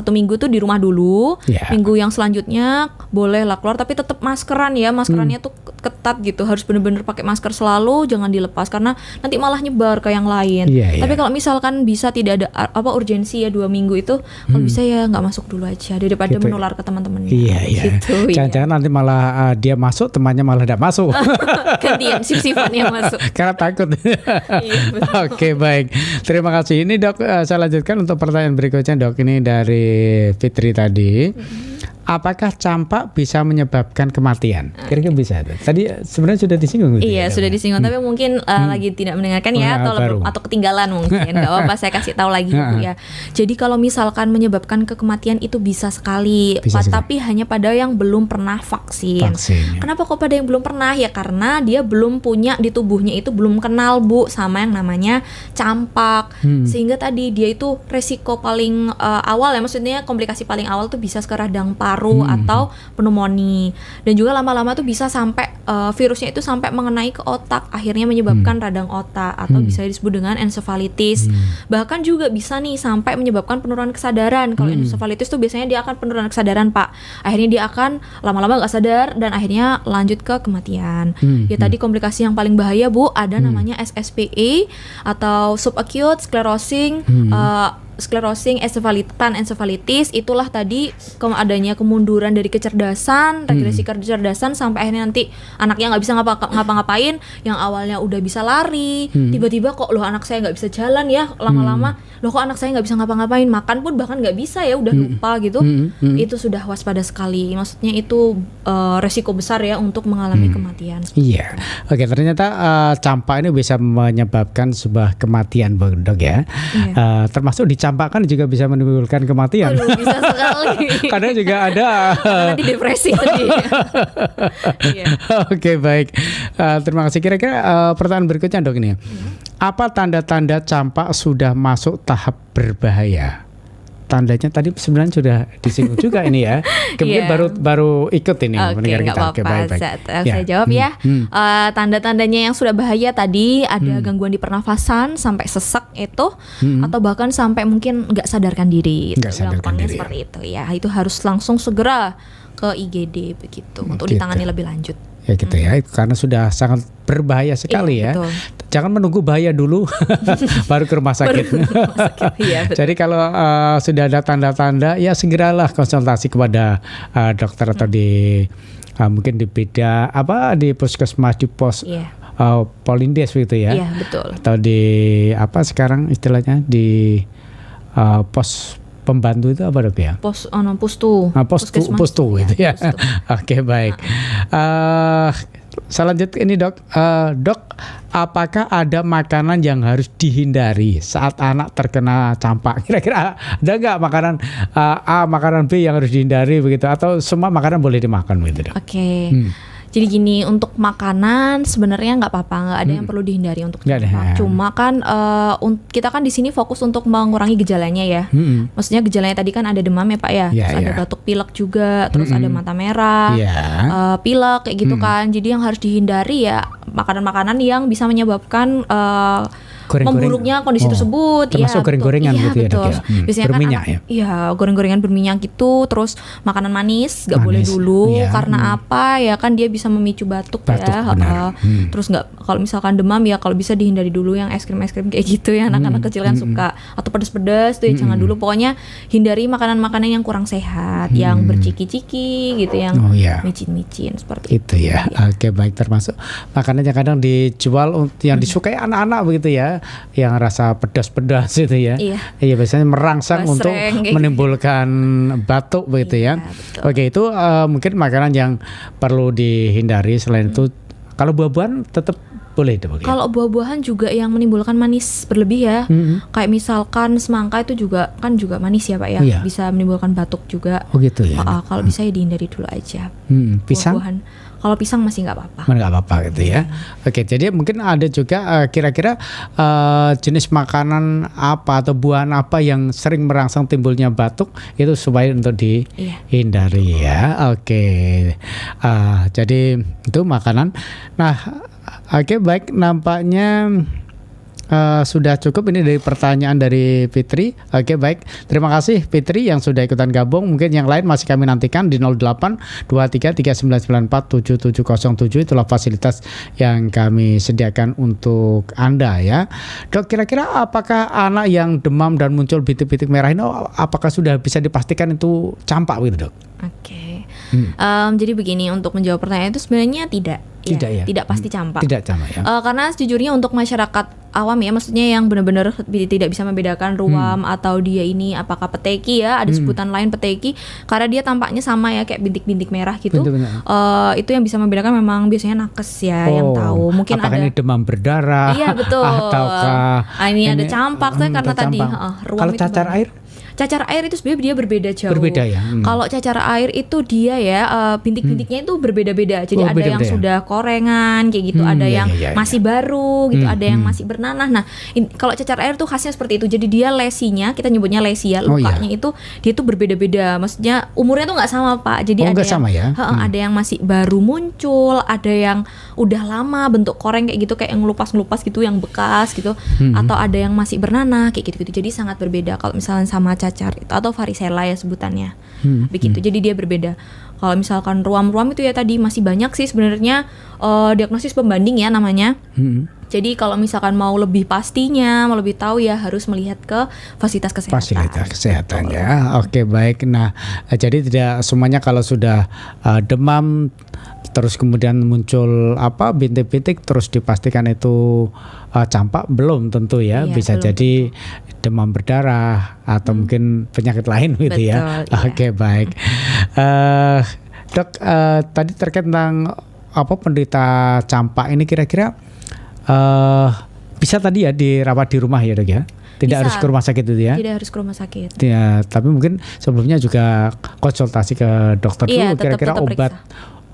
minggu tuh di rumah dulu. Minggu yang selanjutnya boleh lah keluar, tapi tetap maskeran ya, maskerannya tuh ketat gitu, harus bener-bener pakai masker selalu, jangan dilepas karena nanti malah nyebar ke yang lain. Tapi kalau misalkan bisa tidak ada urgensi ya 2 minggu itu, kalau bisa ya nggak masuk dulu aja daripada gitu, menular ke teman-temannya. Gitu, jangan-jangan nanti malah dia masuk, temannya malah tidak masuk. Gantian sif-sifannya masuk. Karena takut. Oke, baik. Terima kasih. Ini Dok, saya lanjutkan untuk pertanyaan berikutnya Dok. Ini dari Fitri tadi. Apakah campak bisa menyebabkan kematian? Kira-kira bisa. Tadi sebenarnya sudah disinggung. Iya, sudah disinggung, tapi mungkin lagi tidak mendengarkan ya, atau ketinggalan mungkin. Gak apa-apa, saya kasih tahu lagi Bu ya. Jadi kalau misalkan menyebabkan kematian itu bisa sekali, tapi hanya pada yang belum pernah vaksin. Kenapa kok pada yang belum pernah? Ya karena dia belum punya di tubuhnya itu, belum kenal Bu sama yang namanya campak. Sehingga tadi dia itu resiko paling awal ya, maksudnya komplikasi paling awal tuh bisa ke radang paru atau pneumonia, dan juga lama-lama tuh bisa sampai virusnya itu sampai mengenai ke otak, akhirnya menyebabkan radang otak atau bisa disebut dengan ensefalitis. Bahkan juga bisa nih sampai menyebabkan penurunan kesadaran. Kalau ensefalitis tuh biasanya dia akan penurunan kesadaran Pak, akhirnya dia akan lama-lama nggak sadar dan akhirnya lanjut ke kematian. Ya tadi komplikasi yang paling bahaya Bu ada namanya SSPE atau subacute sclerosing encephalitis. Itulah tadi adanya kemunduran dari kecerdasan, regresi kecerdasan, sampai akhirnya nanti anaknya nggak bisa ngapa-ngapain. Yang awalnya udah bisa lari, tiba-tiba kok loh anak saya nggak bisa jalan ya, lama-lama loh kok anak saya nggak bisa ngapa-ngapain, makan pun bahkan nggak bisa ya, udah lupa gitu. Itu sudah waspada sekali, maksudnya itu resiko besar ya untuk mengalami kematian. Iya, oke, ternyata campak ini bisa menyebabkan sebuah kematian Dok ya. Termasuk dicampakkan juga bisa menimbulkan kematian. Aduh, bisa sekali. Kadang juga ada nanti depresi tadi. Oke, baik. Terima kasih. Kira-kira pertanyaan berikutnya Dok ini. Apa tanda-tanda campak sudah masuk tahap berbahaya? Tandanya tadi sebenarnya sudah disinggung juga ini ya. Kemudian baru ikut ini mendengar kita. Oke, baik. Saya jawab ya. Tanda-tandanya yang sudah bahaya tadi ada gangguan di pernafasan sampai sesak itu, atau bahkan sampai mungkin nggak sadarkan diri. Gampangnya seperti itu ya. Itu harus langsung segera ke IGD begitu untuk ditangani lebih lanjut. Ya gitu ya, karena sudah sangat berbahaya sekali ya. Betul. Jangan menunggu bahaya dulu baru ke rumah sakit. Jadi kalau sudah ada tanda-tanda ya segeralah konsultasi kepada dokter atau di mungkin di beda di puskesmas, di pos Polindes gitu ya. Iya, betul. Atau di sekarang istilahnya di pos pembantu itu apa Dok ya? Postu gitu ya. Oke, baik. Selanjutnya ini Dok, apakah ada makanan yang harus dihindari saat anak terkena campak? Kira-kira ada nggak makanan A, makanan B yang harus dihindari begitu, atau semua makanan boleh dimakan begitu Dok? Oke. Jadi gini, untuk makanan sebenarnya nggak apa-apa, nggak ada yang perlu dihindari untuk campak. Cuma kan kita kan di sini fokus untuk mengurangi gejalanya ya. Maksudnya gejalanya tadi kan ada demam ya Pak ya, terus ada batuk pilek juga, terus ada mata merah, pilek kayak gitu kan. Jadi yang harus dihindari ya makanan-makanan yang bisa menyebabkan memburuknya kondisi tersebut. Termasuk goreng-gorengan gitu ya Dok ya. Biasanya berminyak kan iya, goreng-gorengan berminyak gitu, terus makanan manis nggak boleh dulu karena apa ya kan dia bisa memicu batuk ya. Terus nggak, kalau misalkan demam ya kalau bisa dihindari dulu yang es krim kayak gitu ya, anak-anak kecil kan suka, atau pedas-pedas tuh ya jangan dulu. Pokoknya hindari makanan-makanan yang kurang sehat, yang berciki-ciki gitu, yang micin-micin seperti itu ya. Oke, baik, termasuk makanan yang kadang dijual yang disukai anak-anak begitu ya, yang rasa pedas-pedas itu ya. Iya, biasanya merangsang untuk menimbulkan batuk begitu ya. Betul. Oke, itu mungkin makanan yang perlu dihindari. Selain itu, kalau buah-buahan tetap boleh itu. Kalau buah-buahan juga yang menimbulkan manis berlebih ya. Kayak misalkan semangka itu juga kan juga manis ya Pak ya. Bisa menimbulkan batuk juga. Oh gitu ya. Kalau bisa ya dihindari dulu aja. Pisang? Buah-buahan. Kalau pisang masih nggak apa-apa. Nggak apa-apa gitu ya. Oke, jadi mungkin ada juga kira-kira jenis makanan apa atau buah apa yang sering merangsang timbulnya batuk, itu supaya untuk dihindari ya. Oke, jadi itu makanan. Nah, oke, baik, nampaknya sudah cukup ini dari pertanyaan dari Fitri. Oke, baik. Terima kasih Fitri yang sudah ikutan gabung. Mungkin yang lain masih kami nantikan di 082339947707. Itulah fasilitas yang kami sediakan untuk Anda ya. Dok, kira-kira apakah anak yang demam dan muncul bintik-bintik merah ini apakah sudah bisa dipastikan itu campak gitu, Dok? Oke. Jadi begini, untuk menjawab pertanyaan itu sebenarnya tidak pasti campak. Tidak campak ya. Karena sejujurnya untuk masyarakat awam ya, maksudnya yang benar-benar tidak bisa membedakan ruam atau dia ini apakah peteki ya, ada sebutan lain peteki, karena dia tampaknya sama ya kayak bintik-bintik merah gitu. Itu yang bisa membedakan memang biasanya nakes ya yang tahu. Mungkin apakah ada ini demam berdarah? Iya betul. Ataukah ini ada campak tuh karena tadi ruam. Kalau cacar air? Cacar air itu sebenarnya dia berbeda jauh. Berbeda ya. Kalau cacar air itu dia ya bintik-bintiknya itu berbeda-beda. Jadi ada yang sudah korengan kayak gitu, ada yang masih baru gitu, ada yang masih bernanah. Nah, kalau cacar air tuh khasnya seperti itu. Jadi dia lesinya, kita nyebutnya lesi ya, lukanya itu dia tuh berbeda-beda. Maksudnya umurnya tuh nggak sama Pak. Jadi ada yang sama ya. Ada yang masih baru muncul, ada yang udah lama bentuk koreng kayak gitu, kayak yang ngelupas-ngelupas gitu, yang bekas gitu, atau ada yang masih bernanah kayak gitu-gitu. Jadi sangat berbeda kalau misalnya sama cacar itu atau varicella ya sebutannya. Begitu. Jadi dia berbeda. Kalau misalkan ruam-ruam itu ya tadi masih banyak sih sebenarnya diagnosis pembanding ya namanya. Jadi kalau misalkan mau lebih pastinya, mau lebih tahu ya harus melihat ke fasilitas kesehatan. Fasilitas kesehatan ya. Oke, baik. Nah, jadi tidak semuanya kalau sudah demam terus kemudian muncul bintik-bintik terus dipastikan itu campak, belum tentu ya. Bisa jadi demam berdarah atau mungkin penyakit lain gitu. Betul, ya. Oke, baik. Dok, tadi terkait tentang penderita campak ini kira-kira bisa tadi ya dirawat di rumah ya Dok ya? Tidak harus ke rumah sakit itu ya? Tidak harus ke rumah sakit. Ya, tapi mungkin sebelumnya juga konsultasi ke dokter dulu. Kira-kira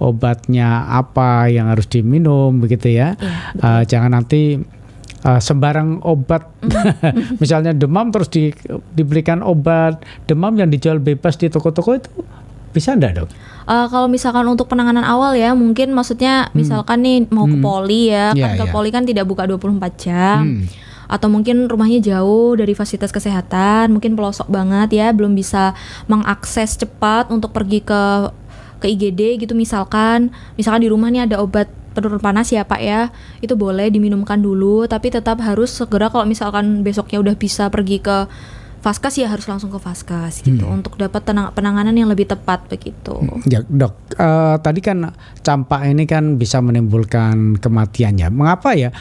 obatnya apa yang harus diminum begitu ya? Jangan nanti sembarang obat. Misalnya demam terus diberikan obat demam yang dijual bebas di toko-toko, itu bisa enggak Dok? Kalau misalkan untuk penanganan awal ya, mungkin maksudnya misalkan nih mau ke poli ya, kantor poli kan tidak buka 24 jam. Atau mungkin rumahnya jauh dari fasilitas kesehatan, mungkin pelosok banget ya, belum bisa mengakses cepat untuk pergi ke IGD gitu misalkan di rumah nih ada obat penurun panas ya Pak ya, itu boleh diminumkan dulu, tapi tetap harus segera kalau misalkan besoknya udah bisa pergi ke Vaskes ya harus langsung ke Vaskes gitu untuk dapat penanganan yang lebih tepat begitu. Ya Dok, tadi kan campak ini kan bisa menimbulkan kematiannya. Mengapa ya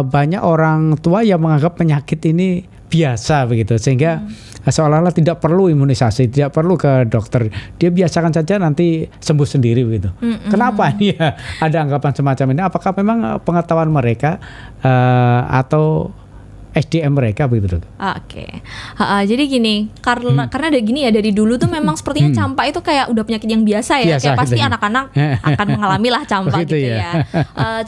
banyak orang tua yang menganggap penyakit ini biasa begitu sehingga seolah-olah tidak perlu imunisasi, tidak perlu ke dokter, dia biasakan saja nanti sembuh sendiri begitu. Kenapa nih ya ada anggapan semacam ini? Apakah memang pengetahuan mereka atau SDM mereka begitu. Oke. Jadi gini, karena ada gini ya, dari dulu tuh memang sepertinya campak itu kayak udah penyakit yang biasa ya, kayak pasti anak-anak akan mengalami lah campak gitu ya.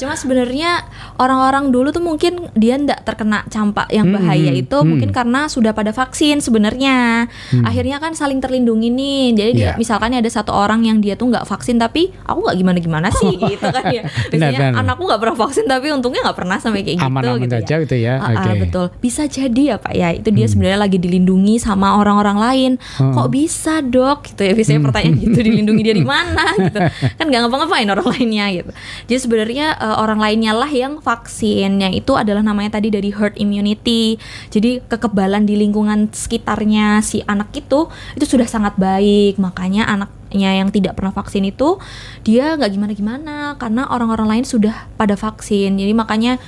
Cuma sebenarnya orang-orang dulu tuh mungkin dia nggak terkena campak yang bahaya itu mungkin karena sudah pada vaksin sebenarnya. Akhirnya kan saling terlindungi nih. Jadi misalkan ada satu orang yang dia tuh nggak vaksin tapi aku nggak gimana-gimana sih gitu kan ya. Biasanya anakku nggak pernah vaksin tapi untungnya nggak pernah sampai kayak gitu. Aman-aman aja gitu ya. Betul. Bisa jadi ya Pak ya, itu dia sebenarnya lagi dilindungi sama orang-orang lain. Kok bisa Dok? Gitu ya, biasanya pertanyaan gitu, dilindungi dari mana gitu. Kan nggak ngapa-ngapain orang lainnya gitu. Jadi sebenarnya orang lainnya lah yang vaksin, yang itu adalah namanya tadi dari herd immunity. Jadi kekebalan di lingkungan sekitarnya si anak itu sudah sangat baik. Makanya anaknya yang tidak pernah vaksin itu dia nggak gimana-gimana karena orang-orang lain sudah pada vaksin. Jadi makanya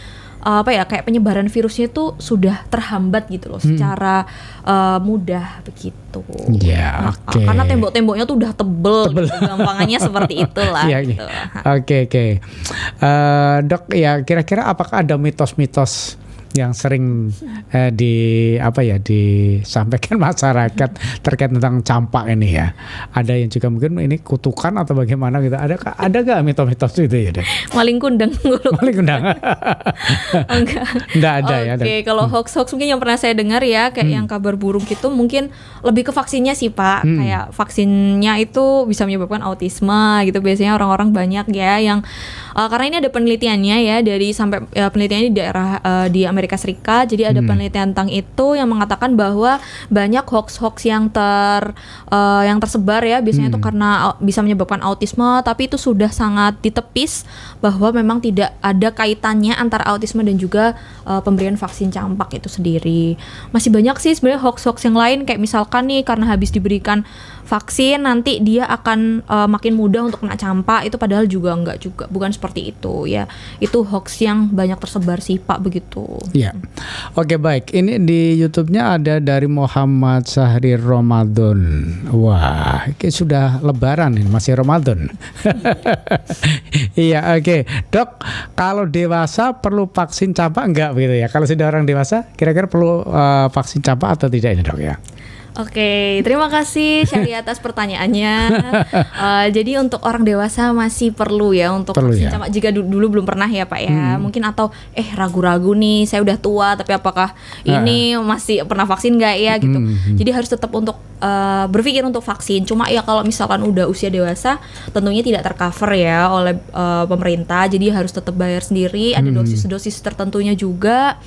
kayak penyebaran virusnya itu sudah terhambat gitu loh secara mudah begitu. Karena tembok-temboknya tuh udah tebel. Gitu, gampangannya seperti itulah. Gitu. Oke. Dok, ya kira-kira apakah ada mitos-mitos yang sering disampaikan masyarakat terkait tentang campak ini ya? Ada yang juga mungkin ini kutukan atau bagaimana gitu? Ada gak mitos-mitos itu ya? Maling kundang. Enggak ada ya. Oke, kalau hoax mungkin yang pernah saya dengar ya, kayak yang kabar burung gitu, mungkin lebih ke vaksinnya sih Pak. Kayak vaksinnya itu bisa menyebabkan autisme gitu. Biasanya orang-orang banyak ya yang karena ini ada penelitiannya ya, dari penelitiannya di daerah di Amerika Serikat. Jadi ada penelitian tentang itu yang mengatakan bahwa banyak hoax yang tersebar ya, biasanya itu karena bisa menyebabkan autisme, tapi itu sudah sangat ditepis bahwa memang tidak ada kaitannya antara autisme dan juga pemberian vaksin campak itu sendiri. Masih banyak sih sebenarnya hoax yang lain, kayak misalkan nih karena habis diberikan vaksin nanti dia akan makin mudah untuk kena campak, itu padahal juga bukan seperti itu ya. Itu hoax yang banyak tersebar sih Pak, begitu. Ya. Oke, baik. Ini di YouTube-nya ada dari Muhammad Sahri Ramadan. Wah, ini sudah lebaran ini, masih Ramadan. Iya, oke. Dok, kalau dewasa perlu vaksin campak enggak begitu ya? Kalau sudah orang dewasa kira-kira perlu vaksin campak atau tidak ini Dok ya? Oke, terima kasih Syari atas pertanyaannya. Jadi untuk orang dewasa masih perlu ya untuk vaksin campak jika dulu belum pernah ya Pak ya. Mungkin atau ragu-ragu nih, saya udah tua tapi apakah ini masih pernah vaksin nggak ya gitu. Jadi harus tetap untuk berpikir untuk vaksin. Cuma ya kalau misalkan udah usia dewasa tentunya tidak tercover ya oleh pemerintah. Jadi harus tetap bayar sendiri. Ada dosis-dosis tertentunya juga.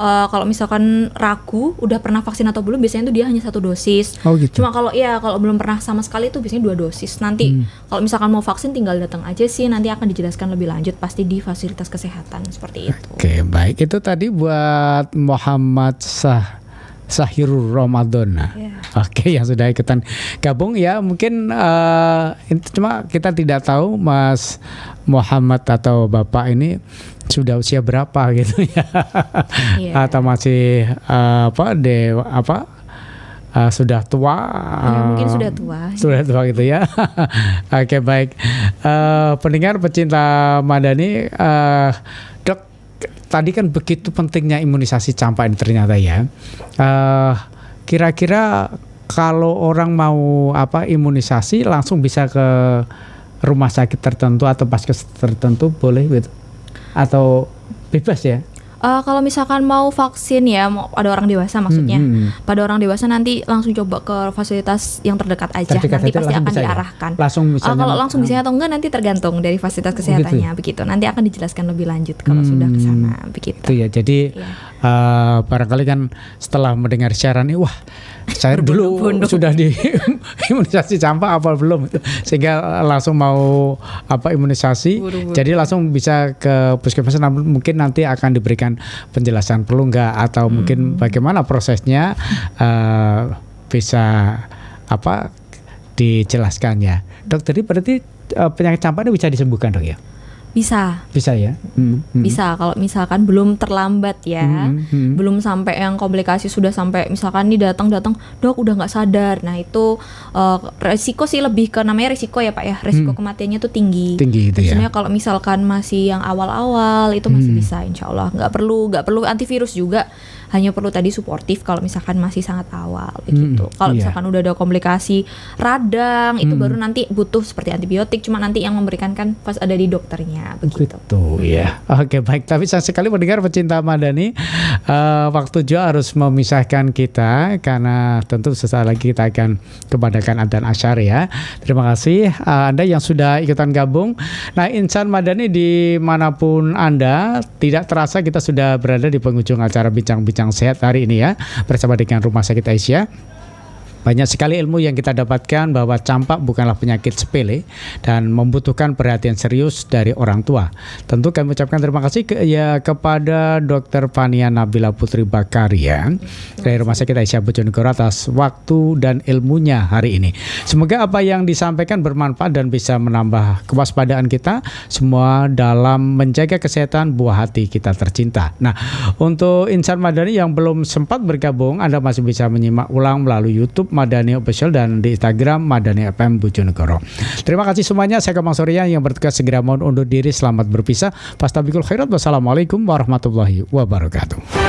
Kalau misalkan ragu udah pernah vaksin atau belum, biasanya itu dia hanya 1 dosis. Gitu. Cuma kalau belum pernah sama sekali itu biasanya 2 dosis. Nanti kalau misalkan mau vaksin tinggal datang aja sih, nanti akan dijelaskan lebih lanjut pasti di fasilitas kesehatan seperti itu. Oke, baik. Itu tadi buat Muhammad Sahirul Ramadan. Oke, yang sudah ikutan gabung ya, mungkin cuma kita tidak tahu Mas Muhammad atau Bapak ini sudah usia berapa gitu ya. Atau masih sudah tua. Mungkin sudah tua. Sudah tua gitu ya. Oke, baik. Pendengar pecinta Madani, Dok, tadi kan begitu pentingnya imunisasi campak ini ternyata ya. Kira-kira kalau orang mau imunisasi langsung bisa ke rumah sakit tertentu atau vaskes tertentu boleh gitu? Atau bebas ya? Kalau misalkan mau vaksin ya, mau ada orang dewasa maksudnya. Pada orang dewasa nanti langsung coba ke fasilitas yang terdekat aja. Nanti pasti akan diarahkan. Kalau langsung bisa atau enggak nanti tergantung dari fasilitas kesehatannya begitu. Nanti akan dijelaskan lebih lanjut kalau sudah ke sana begitu. Itu ya. Jadi barangkali kan setelah mendengar siaran ini, wah, saya dulu sudah di imunisasi campak apa belum, sehingga langsung mau imunisasi. Jadi langsung bisa ke puskesmas, mungkin nanti akan diberikan penjelasan perlu nggak atau mungkin bagaimana prosesnya, bisa dijelaskan ya. Dok, tadi berarti penyakit campak ini bisa disembuhkan Dok ya? Bisa ya. Bisa kalau misalkan belum terlambat ya, belum sampai yang komplikasi sudah sampai misalkan nih datang Dok udah nggak sadar. Nah itu resiko sih lebih ke namanya risiko ya Pak ya, risiko kematiannya tuh tinggi itu ya. Sebenarnya kalau misalkan masih yang awal-awal itu masih bisa, insya Allah nggak perlu antivirus juga. hanya perlu tadi suportif kalau misalkan masih sangat awal gitu. Kalau misalkan udah ada komplikasi radang itu baru nanti butuh seperti antibiotik, cuma nanti yang memberikan kan pas ada di dokternya begitu. Betul ya. Oke, baik. Tapi saya sekali mendengar pecinta Madani, waktu juga harus memisahkan kita karena tentu sesaat lagi kita akan kebanyakan adzan asyar ya. Terima kasih Anda yang sudah ikutan gabung. Nah, Insan Madani dimanapun Anda, tidak terasa kita sudah berada di penghujung acara Bincang-Bincang Sehat hari ini ya, bersama dengan Rumah Sakit Aisyah. Banyak sekali ilmu yang kita dapatkan bahwa campak bukanlah penyakit sepele dan membutuhkan perhatian serius dari orang tua. Tentu kami ucapkan terima kasih kepada Dr. Fania Nabila Putri Bakaria dari Rumah Sakit Aisyah Bojonegoro atas waktu dan ilmunya hari ini. Semoga apa yang disampaikan bermanfaat dan bisa menambah kewaspadaan kita semua dalam menjaga kesehatan buah hati kita tercinta. Nah, untuk Insan Madani yang belum sempat bergabung, Anda masih bisa menyimak ulang melalui YouTube Madani Official dan di Instagram Madani FM Bojonegoro. Terima kasih semuanya. Saya Kemang Surya yang bertugas segera mohon undur diri. Selamat berpisah. Fastabikul khairat. Wassalamualaikum warahmatullahi wabarakatuh.